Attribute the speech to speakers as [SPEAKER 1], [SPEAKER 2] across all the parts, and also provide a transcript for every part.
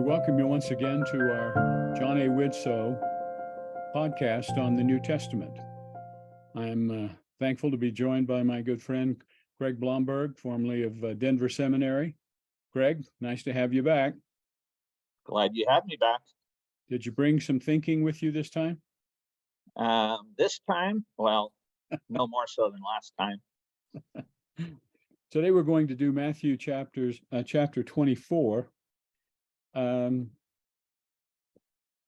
[SPEAKER 1] welcome you once again to our John A. Widtsoe podcast on the New Testament. I'm thankful to be joined by my good friend, Craig Blomberg, formerly of Denver Seminary. Craig, nice to have you back.
[SPEAKER 2] Glad you have me back.
[SPEAKER 1] Did you bring some thinking with you this time?
[SPEAKER 2] This time, well, no more so than last time.
[SPEAKER 1] Today we're going to do Matthew chapter 24.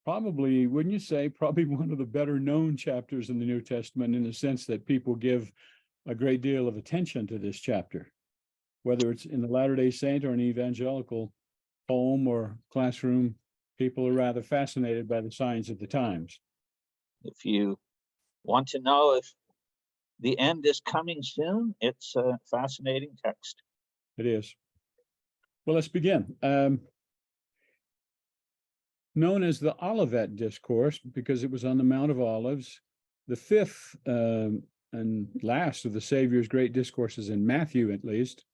[SPEAKER 1] Probably, wouldn't you say, probably one of the better known chapters in the New Testament, in the sense that people give a great deal of attention to this chapter, whether it's in the Latter-day Saint or an evangelical home or classroom. People are rather fascinated by the signs of the times.
[SPEAKER 2] If you want to know if the end is coming soon, it's a fascinating text.
[SPEAKER 1] It is. Well, let's begin. Known as the Olivet Discourse because it was on the Mount of Olives, the fifth and last of the Savior's great discourses in Matthew, at least.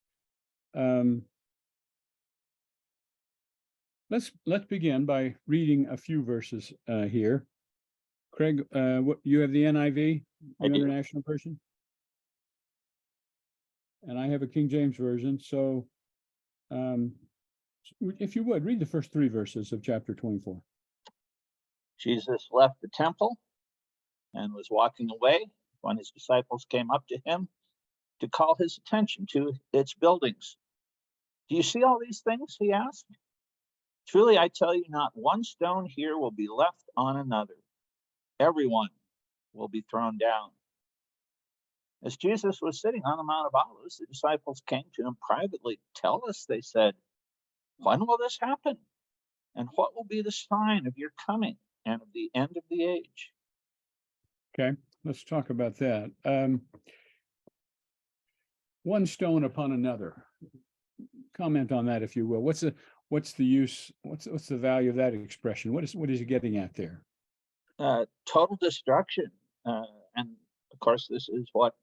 [SPEAKER 1] Let's begin by reading a few verses here. Craig, you have the NIV, the International Version, and I have a King James Version. So, if you would, read the first three verses of chapter 24.
[SPEAKER 2] Jesus left the temple and was walking away when his disciples came up to him to call his attention to its buildings. Do you see all these things? He asked. Truly, I tell you, not one stone here will be left on another. Everyone will be thrown down. As Jesus was sitting on the Mount of Olives, the disciples came to him privately. Tell us, they said, when will this happen? And what will be the sign of your coming and of the end of the age?
[SPEAKER 1] Okay, let's talk about that. One stone upon another. Comment on that, if you will. What's the use? What's the value of that expression? What is he getting at there?
[SPEAKER 2] Total destruction. And of course, this is what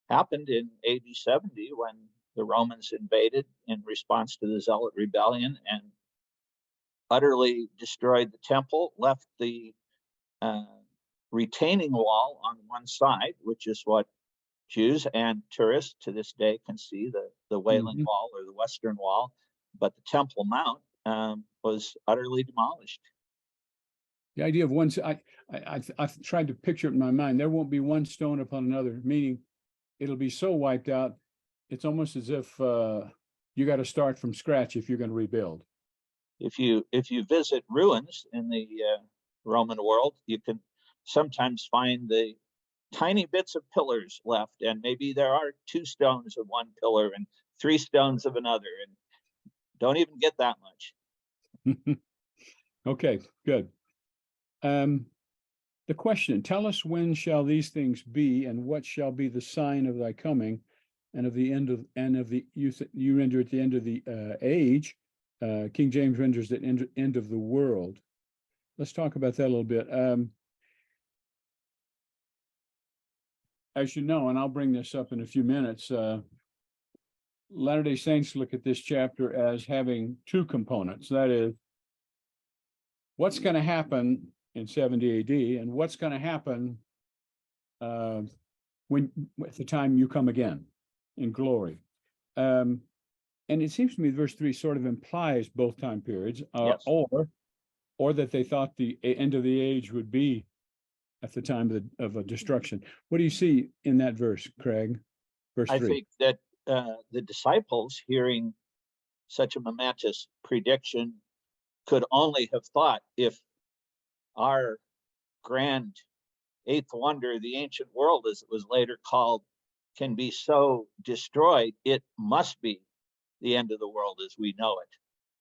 [SPEAKER 2] happened in AD 70 when the Romans invaded in response to the Zealot rebellion and utterly destroyed the temple, left the retaining wall on one side, which is what Jews and tourists to this day can see, the Wailing Wall or the Western Wall, but the Temple Mount was utterly demolished.
[SPEAKER 1] The idea of one, I've tried to picture it in my mind. There won't be one stone upon another, meaning it'll be so wiped out. It's almost as if you got to start from scratch if you're going to rebuild.
[SPEAKER 2] If you visit ruins in the Roman world, you can sometimes find the tiny bits of pillars left, and maybe there are 2 stones of one pillar and 3 stones of another, and don't even get that much.
[SPEAKER 1] Okay, good. The question: tell us, when shall these things be, and what shall be the sign of thy coming, and of the end of you render at the end of the age. King James renders it end of the world. Let's talk about that a little bit. As you know, and I'll bring this up in a few minutes, Latter-day Saints look at this chapter as having 2 components. That is, what's going to happen in 70 AD, and what's going to happen when at the time you come again in glory. And it seems to me verse 3 sort of implies both time periods,
[SPEAKER 2] yes.
[SPEAKER 1] or that they thought the end of the age would be at the time of a destruction. What do you see in that verse, Craig? Verse 3.
[SPEAKER 2] I think that the disciples, hearing such a momentous prediction, could only have thought, if our grand 8th wonder, the ancient world, as it was later called, can be so destroyed, it must be the end of the world as we know it.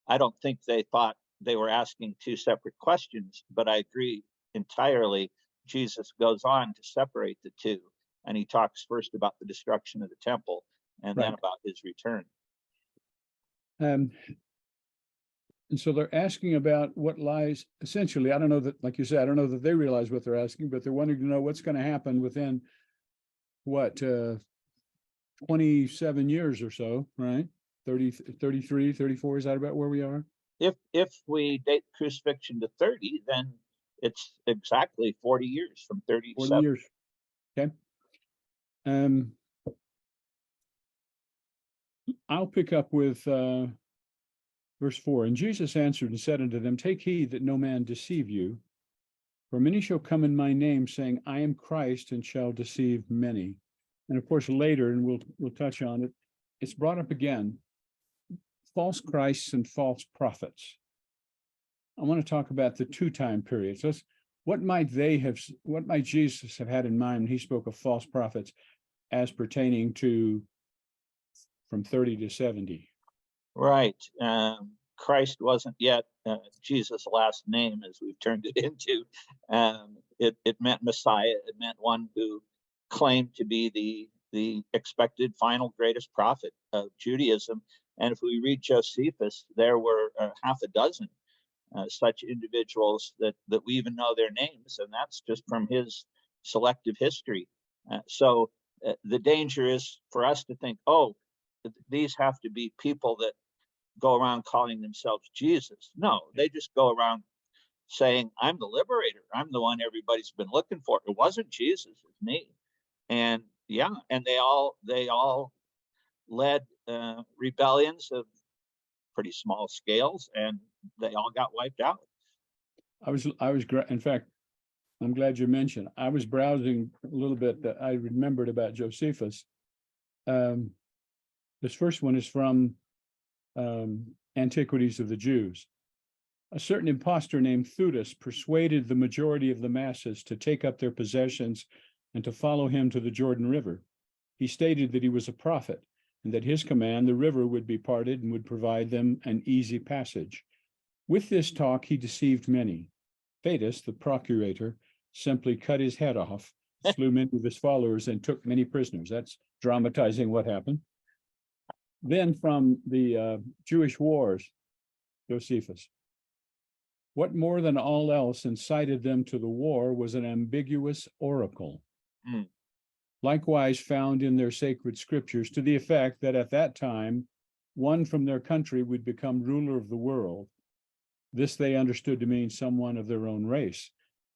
[SPEAKER 2] I don't think they thought they were asking 2 separate questions, but I agree entirely. Jesus goes on to separate the 2, and he talks first about the destruction of the temple and then about his return.
[SPEAKER 1] And so they're asking about what lies, essentially. I don't know that, like you said, I don't know that they realize what they're asking, but they're wanting to know what's going to happen within, 27 years or so, right? 30, 33, 34, is that about where we are?
[SPEAKER 2] If we date crucifixion to 30, then it's exactly 40 years from
[SPEAKER 1] 40
[SPEAKER 2] 37.
[SPEAKER 1] years. Okay. I'll pick up with verse 4. And Jesus answered and said unto them, take heed that no man deceive you. For many shall come in my name, saying, I am Christ, and shall deceive many. And of course, later, and we'll touch on it, it's brought up again, false Christs and false prophets. I want to talk about the two time periods. What might Jesus have had in mind when he spoke of false prophets as pertaining to from 30 to 70?
[SPEAKER 2] Right. Christ wasn't yet Jesus' last name, as we've turned it into. It meant Messiah. It meant one who claimed to be the expected final greatest prophet of Judaism. And if we read Josephus, there were half a dozen such individuals that we even know their names, and that's just from his selective history. So the danger is for us to think, oh, these have to be people that go around calling themselves Jesus. No, they just go around saying, I'm the liberator. I'm the one everybody's been looking for. It wasn't Jesus, it's me. And yeah, and they all led rebellions of pretty small scales, and they all got wiped out.
[SPEAKER 1] In fact, I'm glad you mentioned, I was browsing a little bit that I remembered about Josephus. This first one is from Antiquities of the Jews. A certain impostor named Theudas persuaded the majority of the masses to take up their possessions and to follow him to the Jordan River. He stated that he was a prophet and that his command, the river would be parted and would provide them an easy passage. With this talk, he deceived many. Theudas, the procurator, simply cut his head off, slew many of his followers, and took many prisoners. That's dramatizing what happened. Then from the Jewish wars, Josephus. What more than all else incited them to the war was an ambiguous oracle, likewise found in their sacred scriptures, to the effect that at that time, one from their country would become ruler of the world. This they understood to mean someone of their own race,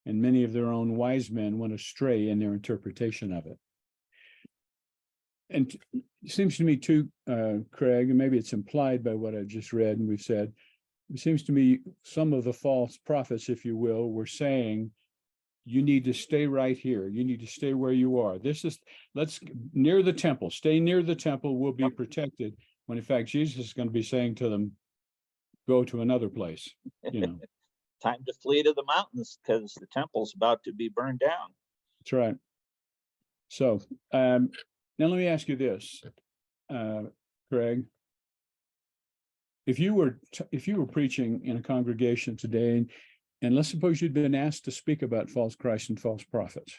[SPEAKER 1] and many of their own wise men went astray in their interpretation of it. And it seems to me too, Craig, and maybe it's implied by what I just read and we've said, it seems to me some of the false prophets, if you will, were saying, you need to stay right here. You need to stay where you are. Let's near the temple, stay near the temple, we'll be protected. When in fact, Jesus is going to be saying to them, go to another place,
[SPEAKER 2] Time to flee to the mountains because the temple's about to be burned down.
[SPEAKER 1] That's right. So, now let me ask you this, Craig. If you were preaching in a congregation today, and let's suppose you'd been asked to speak about false Christ and false prophets,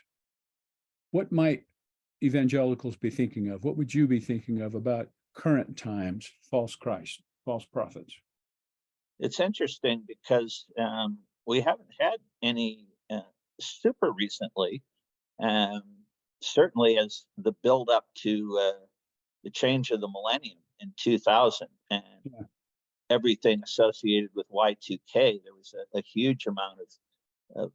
[SPEAKER 1] what might evangelicals be thinking of? What would you be thinking of about current times, false Christ, false prophets?
[SPEAKER 2] It's interesting because we haven't had any super recently. Certainly as the build up to the change of the millennium in 2000 and everything associated with Y2K, there was a huge amount of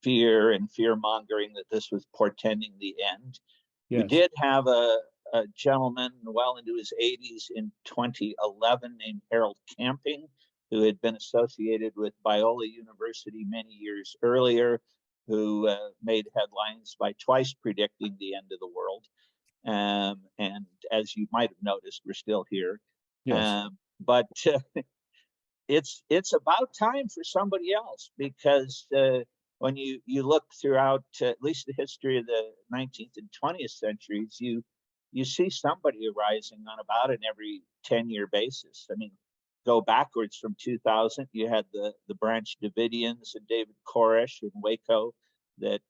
[SPEAKER 2] fear and fear mongering that this was portending the end. Yes. We did have a gentleman well into his 80s in 2011 named Harold Camping, who had been associated with Biola University many years earlier, who made headlines by twice predicting the end of the world. And as you might have noticed, we're still here. Yes. But it's about time for somebody else, because when you look throughout at least the history of the 19th and 20th centuries, you see somebody arising on about an every 10-year basis. I mean, go backwards from 2000, you had the Branch Davidians and David Koresh in Waco. That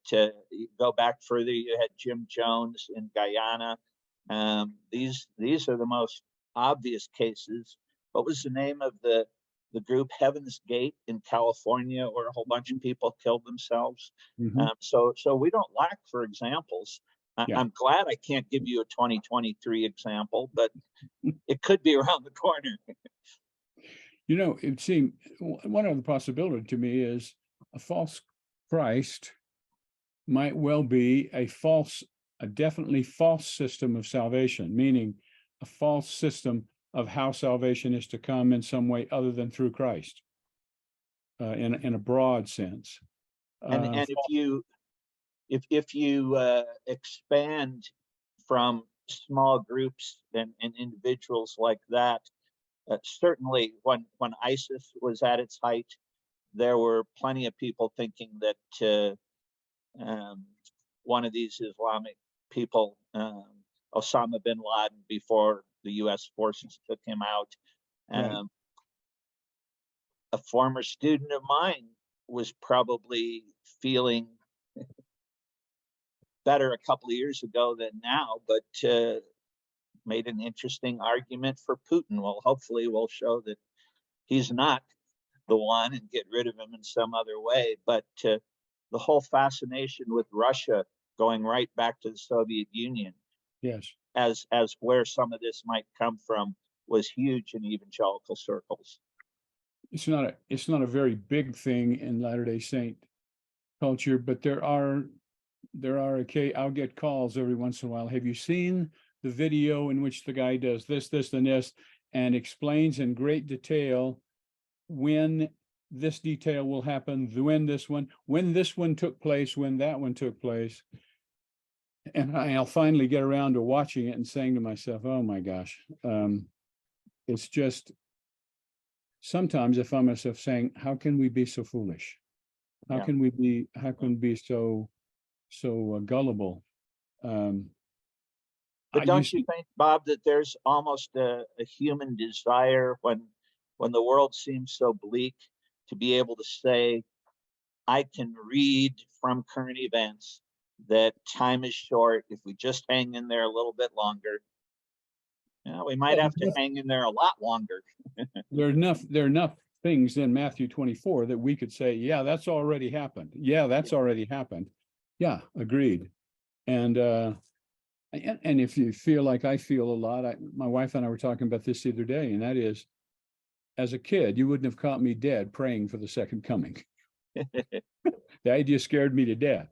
[SPEAKER 2] go back further, you had Jim Jones in Guyana. These are the most obvious cases. What was the name of the group? Heaven's Gate in California, where a whole bunch of people killed themselves. Mm-hmm. So we don't lack for examples. I'm glad I can't give you a 2023 example, but it could be around the corner.
[SPEAKER 1] It seemed one other possibility to me is a false Christ might well be a definitely false system of salvation, meaning a false system of how salvation is to come in some way other than through Christ, in a broad sense.
[SPEAKER 2] And if you expand from small groups and individuals like that, certainly when ISIS was at its height, there were plenty of people thinking that one of these Islamic people, Osama bin Laden, before the U.S. forces took him out.
[SPEAKER 1] Right.
[SPEAKER 2] A former student of mine was probably feeling better a couple of years ago than now, but made an interesting argument for Putin. Well, hopefully we'll show that he's not the one and get rid of him in some other way. But the whole fascination with Russia going right back to the Soviet Union,
[SPEAKER 1] Yes,
[SPEAKER 2] as where some of this might come from, was huge in evangelical circles.
[SPEAKER 1] it's not a very big thing in Latter-day Saint culture, but I'll get calls every once in a while. Have you seen the video in which the guy does this, and this, and explains in great detail when this detail will happen, when this one took place, when that one took place? And I'll finally get around to watching it and saying to myself, oh my gosh, it's just, sometimes I find myself saying, how can we be so foolish? How can we be so gullible?
[SPEAKER 2] But don't you think, Bob, that there's almost a human desire when the world seems so bleak to be able to say, I can read from current events that time is short. If we just hang in there a little bit longer, we might have to hang in there a lot longer.
[SPEAKER 1] There are enough things in Matthew 24 that we could say, yeah, that's already happened. Yeah, that's already happened. Yeah, agreed. And if you feel like I feel a lot, my wife and I were talking about this the other day, and that is, as a kid, you wouldn't have caught me dead praying for the second coming. The idea scared me to death.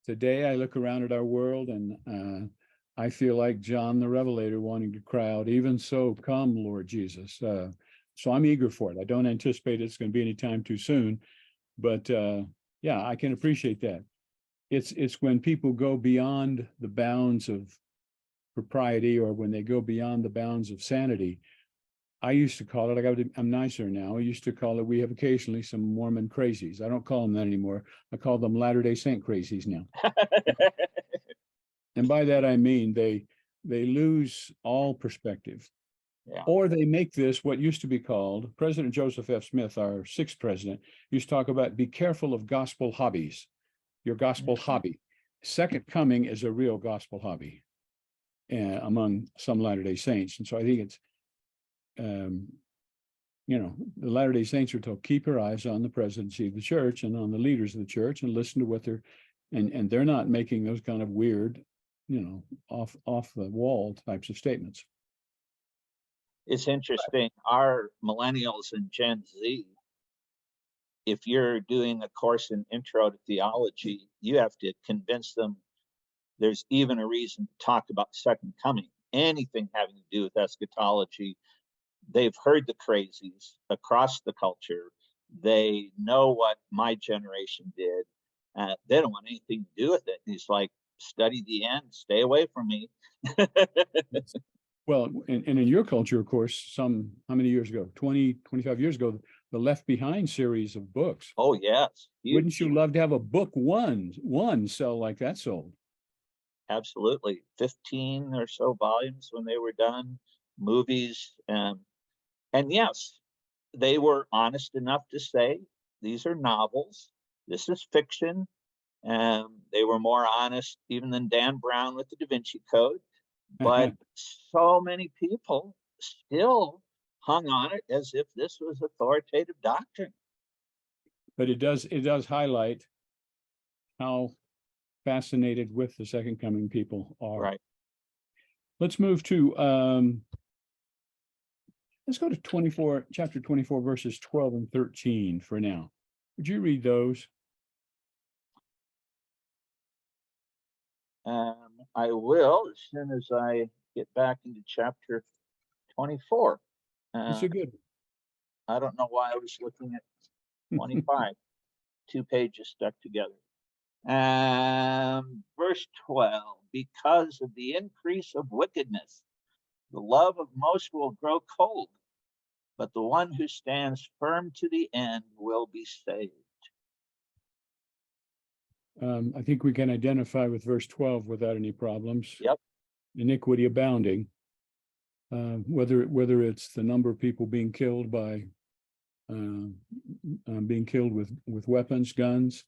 [SPEAKER 1] Today, I look around at our world and I feel like John the Revelator wanting to cry out, even so, come, Lord Jesus. So I'm eager for it. I don't anticipate it's going to be any time too soon, but yeah, I can appreciate that. It's when people go beyond the bounds of propriety, or when they go beyond the bounds of sanity. I used to call it, I'm nicer now. I used to call it, we have occasionally some Mormon crazies. I don't call them that anymore. I call them Latter-day Saint crazies now. And by that, I mean, they lose all perspective.
[SPEAKER 2] Yeah.
[SPEAKER 1] Or they make this what used to be called, President Joseph F. Smith, our sixth president, used to talk about, be careful of gospel hobbies, your gospel hobby. Second coming is a real gospel hobby among some Latter-day Saints. And so I think it's, the Latter-day Saints are told, keep your eyes on the presidency of the church and on the leaders of the church, and listen to what and they're not making those kind of weird, off the wall types of statements.
[SPEAKER 2] It's interesting. Our millennials and Gen Z, if you're doing a course in intro to theology, you have to convince them there's even a reason to talk about the second coming, anything having to do with eschatology. They've heard the crazies across the culture. They know what my generation did. They don't want anything to do with it. He's like, study the end, stay away from me.
[SPEAKER 1] Well, and in your culture, of course, how many years ago, 20, 25 years ago, the Left Behind series of books.
[SPEAKER 2] Oh, yes.
[SPEAKER 1] Wouldn't you love to have a book one sell like that sold?
[SPEAKER 2] Absolutely. 15 or so volumes when they were done, movies. And yes, they were honest enough to say, these are novels. This is fiction. They were more honest even than Dan Brown with the Da Vinci Code. But so many people still hung on it as if this was authoritative doctrine.
[SPEAKER 1] But it does highlight how fascinated with the second coming people are.
[SPEAKER 2] Right.
[SPEAKER 1] Let's move to Let's go to chapter 24, verses 12 and 13 for now. Would you read those?
[SPEAKER 2] I will, as soon as I get back into chapter 24.
[SPEAKER 1] It's a good
[SPEAKER 2] I don't know why I was looking at 25, 2 pages stuck together. Verse 12, because of the increase of wickedness, the love of most will grow cold, but the one who stands firm to the end will be saved.
[SPEAKER 1] I think we can identify with verse 12 without any problems.
[SPEAKER 2] Yep.
[SPEAKER 1] Iniquity abounding, whether it's the number of people being killed by with weapons, guns,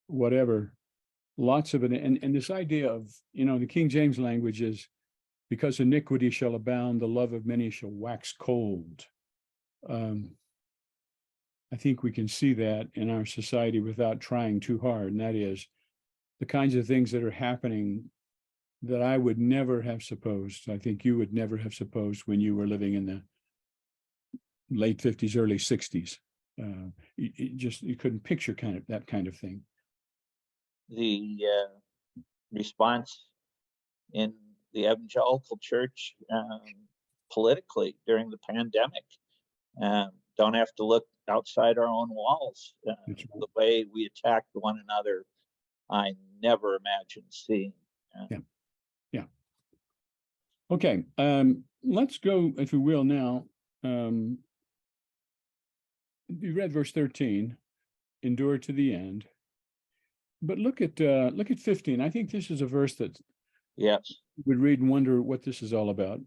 [SPEAKER 1] whatever. Lots of it, and this idea of, the King James language is, because iniquity shall abound, the love of many shall wax cold. I think we can see that in our society without trying too hard, and that is the kinds of things that are happening that I would never have supposed. I think you would never have supposed when you were living in the late 50s, early 60s. You couldn't picture that kind of thing.
[SPEAKER 2] The response in the evangelical church politically during the pandemic, don't have to look outside our own walls. The way we attacked one another, I never imagined seeing.
[SPEAKER 1] Yeah. Okay. Let's go, if we will, now. You read verse 13, endure to the end. But look at 15. I think this is a verse that
[SPEAKER 2] yes,
[SPEAKER 1] would read and wonder what this is all about.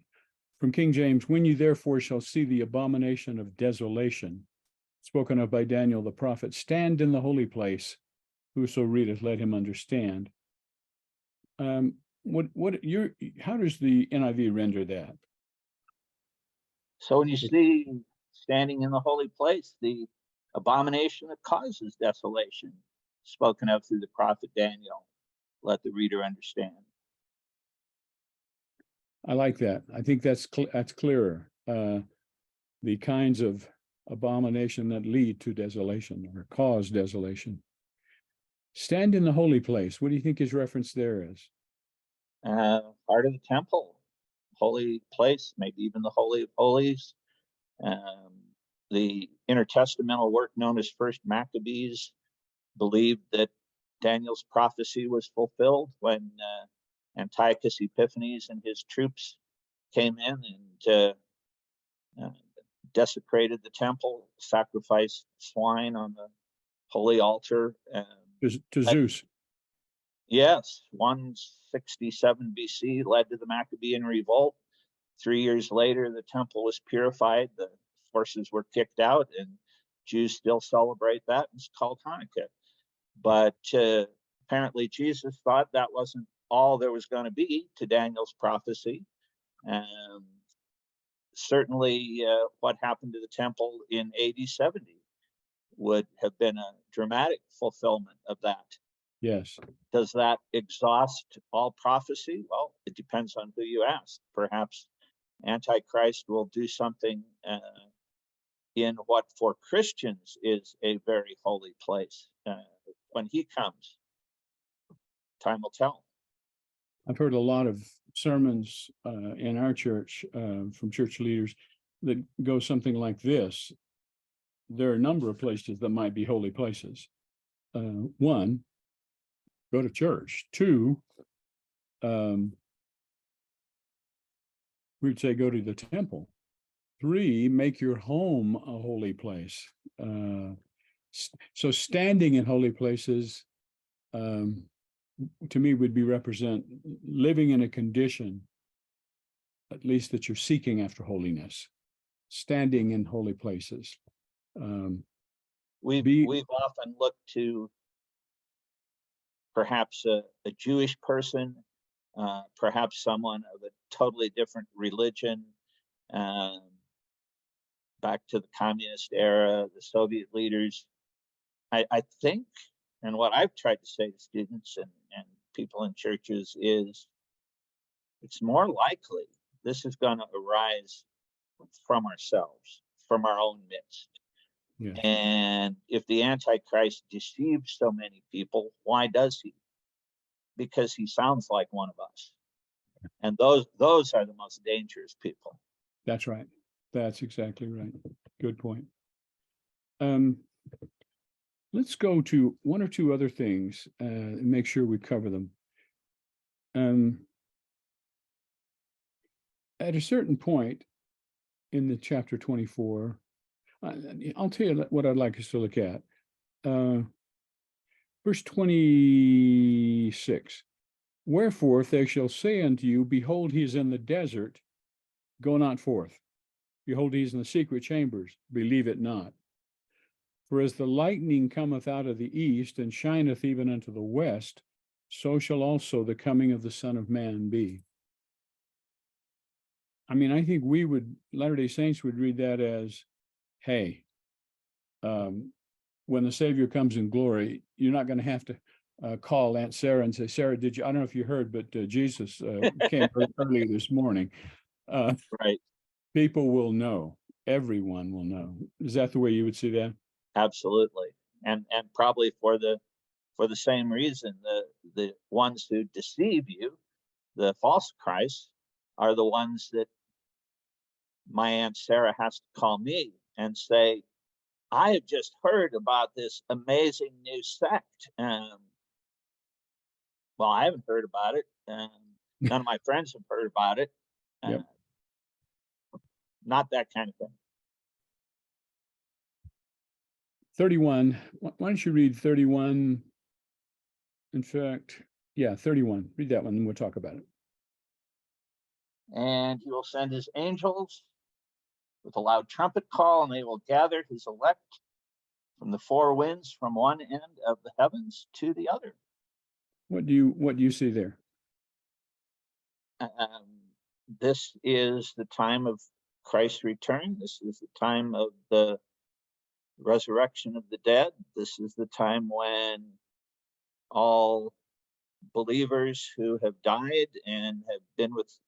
[SPEAKER 1] From King James, when you therefore shall see the abomination of desolation, spoken of by Daniel the prophet, stand in the holy place. Whoso readeth, let him understand. How does the NIV render that?
[SPEAKER 2] So when you see standing in the holy place, the abomination that causes desolation, spoken of through the prophet Daniel, let the reader understand.
[SPEAKER 1] I like that. I think that's clearer. The kinds of abomination that lead to desolation or cause desolation. Stand in the holy place. What do you think his reference there is?
[SPEAKER 2] Part of the temple, holy place, maybe even the Holy of Holies. The intertestamental work known as First Maccabees believed that Daniel's prophecy was fulfilled when Antiochus Epiphanes and his troops came in and desecrated the temple, sacrificed swine on the holy altar.
[SPEAKER 1] To Zeus.
[SPEAKER 2] Yes, 167 BC led to the Maccabean revolt. 3 years later, the temple was purified, the forces were kicked out, and Jews still celebrate that. It's called Hanukkah. But apparently Jesus thought that wasn't all there was going to be to Daniel's prophecy. Certainly what happened to the temple in AD 70 would have been a dramatic fulfillment of that.
[SPEAKER 1] Yes.
[SPEAKER 2] Does that exhaust all prophecy? Well, it depends on who you ask. Perhaps Antichrist will do something in what for Christians is a very holy place. When he comes, time will tell.
[SPEAKER 1] I've heard a lot of sermons in our church from church leaders that go something like this. There are a number of places that might be holy places. One, go to church. Two, we'd say go to the temple. 3, make your home a holy place. So standing in holy places, to me, would be represent living in a condition, at least that you're seeking after holiness, standing in holy places.
[SPEAKER 2] We've often looked to perhaps a Jewish person, perhaps someone of a totally different religion, back to the communist era, the Soviet leaders. I think, and what I've tried to say to students and people in churches is, it's more likely this is going to arise from ourselves, from our own midst.
[SPEAKER 1] Yes.
[SPEAKER 2] And if the Antichrist deceives so many people, why does he? Because he sounds like one of us. And those are the most dangerous people.
[SPEAKER 1] That's right. That's exactly right. Good point. Let's go to one or two other things and make sure we cover them. At a certain point in the chapter 24, I'll tell you what I'd like us to look at. Verse 26. Wherefore, if they shall say unto you, behold, he is in the desert, go not forth. Behold, he is in the secret chambers, believe it not. For as the lightning cometh out of the east, and shineth even unto the west, so shall also the coming of the Son of Man be. I mean, I think Latter-day Saints would read that as, hey, when the Savior comes in glory, you're not going to have to call Aunt Sarah and say, Sarah, I don't know if you heard, but Jesus came early this morning.
[SPEAKER 2] Right.
[SPEAKER 1] People will know. Everyone will know. Is that the way you would see that?
[SPEAKER 2] Absolutely. And probably for the same reason, the ones who deceive you, the false Christ, are the ones that my Aunt Sarah has to call me and say, I have just heard about this amazing new sect. Well, I haven't heard about it. None of my friends have heard about it.
[SPEAKER 1] Yep.
[SPEAKER 2] Not that kind of thing.
[SPEAKER 1] 31. Why don't you read 31? In fact, yeah, 31. Read that one and we'll talk about it.
[SPEAKER 2] And he will send his angels with a loud trumpet call, and they will gather his elect from the four winds, from one end of the heavens to the other. What do you see there? This is the time of Christ's return. This is the time of the resurrection of the dead. This is the time when all believers who have died and have been with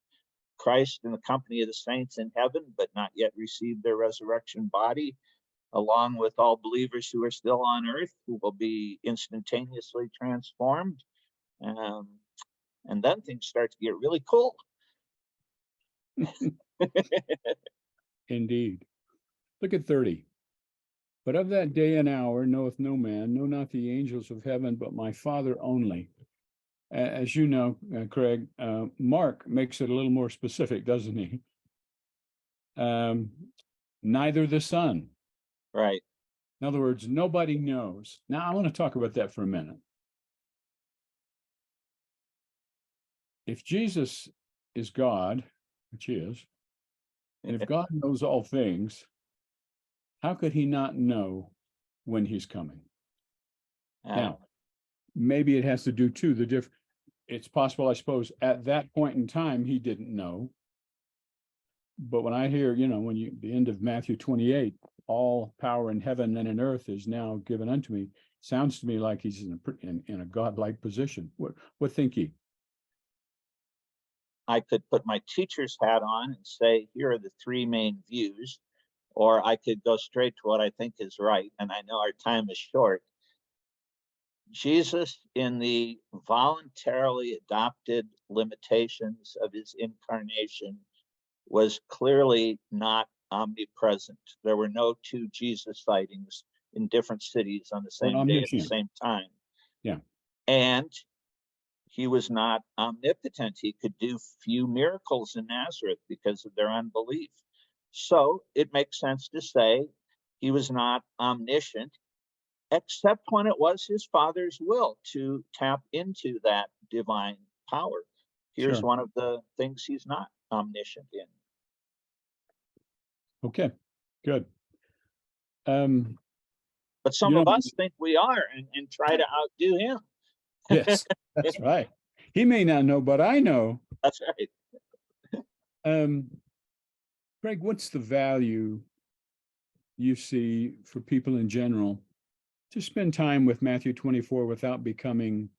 [SPEAKER 2] Christ in the company of the saints in heaven, but not yet received their resurrection body, along with all believers who are still on earth, who will be instantaneously transformed. And then things start to get really cool.
[SPEAKER 1] Indeed. Look at 30. But of that day and hour knoweth no man, no not the angels of heaven, but my Father only. As you know, Craig, Mark makes it a little more specific, doesn't he? Neither the Son.
[SPEAKER 2] Right.
[SPEAKER 1] In other words, nobody knows. Now, I want to talk about that for a minute. If Jesus is God, which he is, and if God knows all things, how could he not know when he's coming? Now, maybe it has to do too. It's possible, I suppose, at that point in time, he didn't know. But when I hear, the end of Matthew 28, all power in heaven and in earth is now given unto me, sounds to me like he's in a godlike position. What think ye?
[SPEAKER 2] I could put my teacher's hat on and say, here are the three main views, or I could go straight to what I think is right. And I know our time is short. Jesus, in the voluntarily adopted limitations of his incarnation, was clearly not omnipresent. There were no two Jesus sightings in different cities on the same day at the same time.
[SPEAKER 1] Yeah.
[SPEAKER 2] And he was not omnipotent. He could do few miracles in Nazareth because of their unbelief. So it makes sense to say he was not omniscient, except when it was his Father's will to tap into that divine power. Here's one of the things he's not omniscient in.
[SPEAKER 1] Okay, good.
[SPEAKER 2] But some of us think we are and try to outdo him.
[SPEAKER 1] Yes, that's right. He may not know, but I know.
[SPEAKER 2] That's right.
[SPEAKER 1] Craig, what's the value you see for people in general to spend time with Matthew 24 without becoming,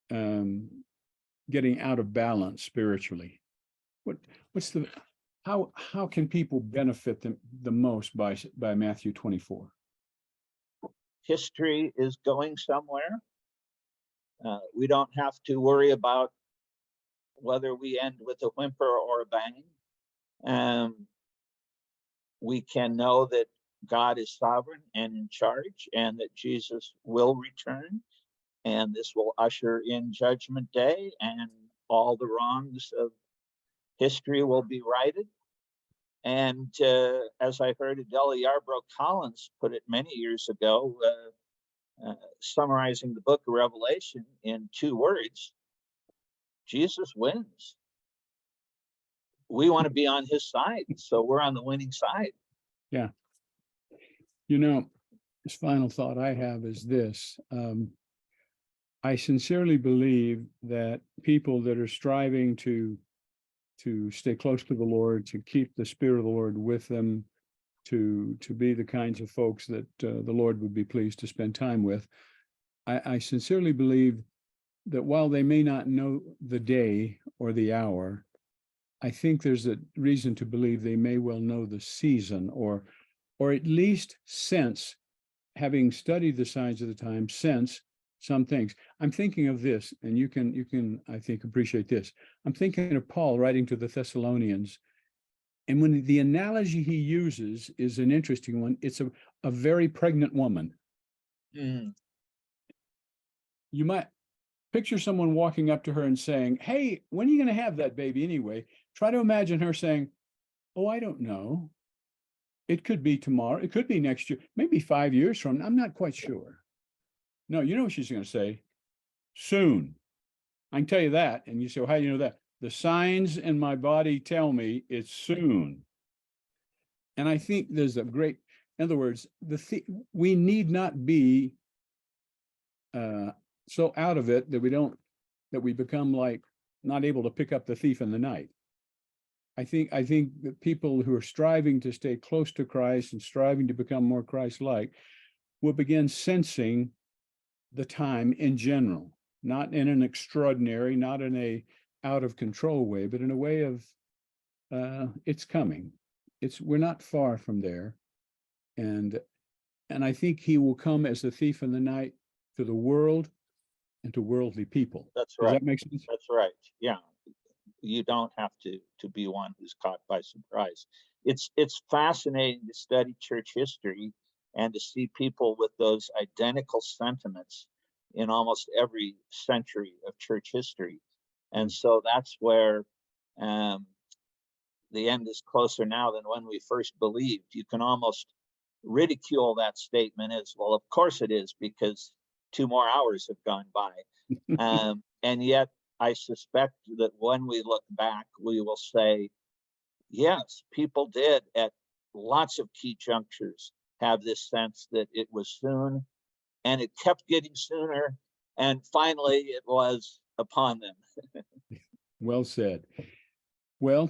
[SPEAKER 1] getting out of balance spiritually? how can people benefit the most by Matthew 24?
[SPEAKER 2] History is going somewhere. We don't have to worry about whether we end with a whimper or a bang. We can know that God is sovereign and in charge, and that Jesus will return, and this will usher in Judgment Day, and all the wrongs of history will be righted. And as I heard Adela Yarbrough Collins put it many years ago, summarizing the book of Revelation in 2 words, Jesus wins. We want to be on his side, so we're on the winning side.
[SPEAKER 1] Yeah. You know, this final thought I have is this. I sincerely believe that people that are striving to stay close to the Lord, to keep the Spirit of the Lord with them, to be the kinds of folks that the Lord would be pleased to spend time with, I sincerely believe that while they may not know the day or the hour, I think there's a reason to believe they may well know the season, or at least sense, having studied the signs of the time, sense some things. I'm thinking of this, and you can, I think, appreciate this. I'm thinking of Paul writing to the Thessalonians, and when the analogy he uses is an interesting one. It's a very pregnant woman.
[SPEAKER 2] Mm.
[SPEAKER 1] You might picture someone walking up to her and saying, "Hey, when are you going to have that baby anyway?" Try to imagine her saying, "Oh, I don't know. It could be tomorrow. It could be next year, maybe 5 years from now. I'm not quite sure." No, you know what she's going to say? Soon. I can tell you that. And you say, well, how do you know that? The signs in my body tell me it's soon. And I think there's a great, in other words, we need not be so out of it that we become like not able to pick up the thief in the night. I think that people who are striving to stay close to Christ and striving to become more Christ-like will begin sensing the time in general, not in an extraordinary, not in a out of control way, but in a way of it's coming. We're not far from there. And I think he will come as a thief in the night to the world and to worldly people.
[SPEAKER 2] That's right.
[SPEAKER 1] Does that make sense?
[SPEAKER 2] That's right. Yeah. You don't have to be one who's caught by surprise. It's fascinating to study church history and to see people with those identical sentiments in almost every century of church history. And so that's where the end is closer now than when we first believed. You can almost ridicule that statement as, well, of course it is, because 2 more hours have gone by. And yet I suspect that when we look back, we will say, yes, people did at lots of key junctures have this sense that it was soon, and it kept getting sooner, and finally it was upon them.
[SPEAKER 1] Well said. Well,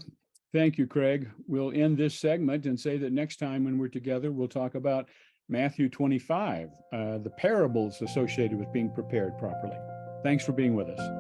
[SPEAKER 1] thank you, Craig. We'll end this segment and say that next time when we're together, we'll talk about Matthew 25, the parables associated with being prepared properly. Thanks for being with us.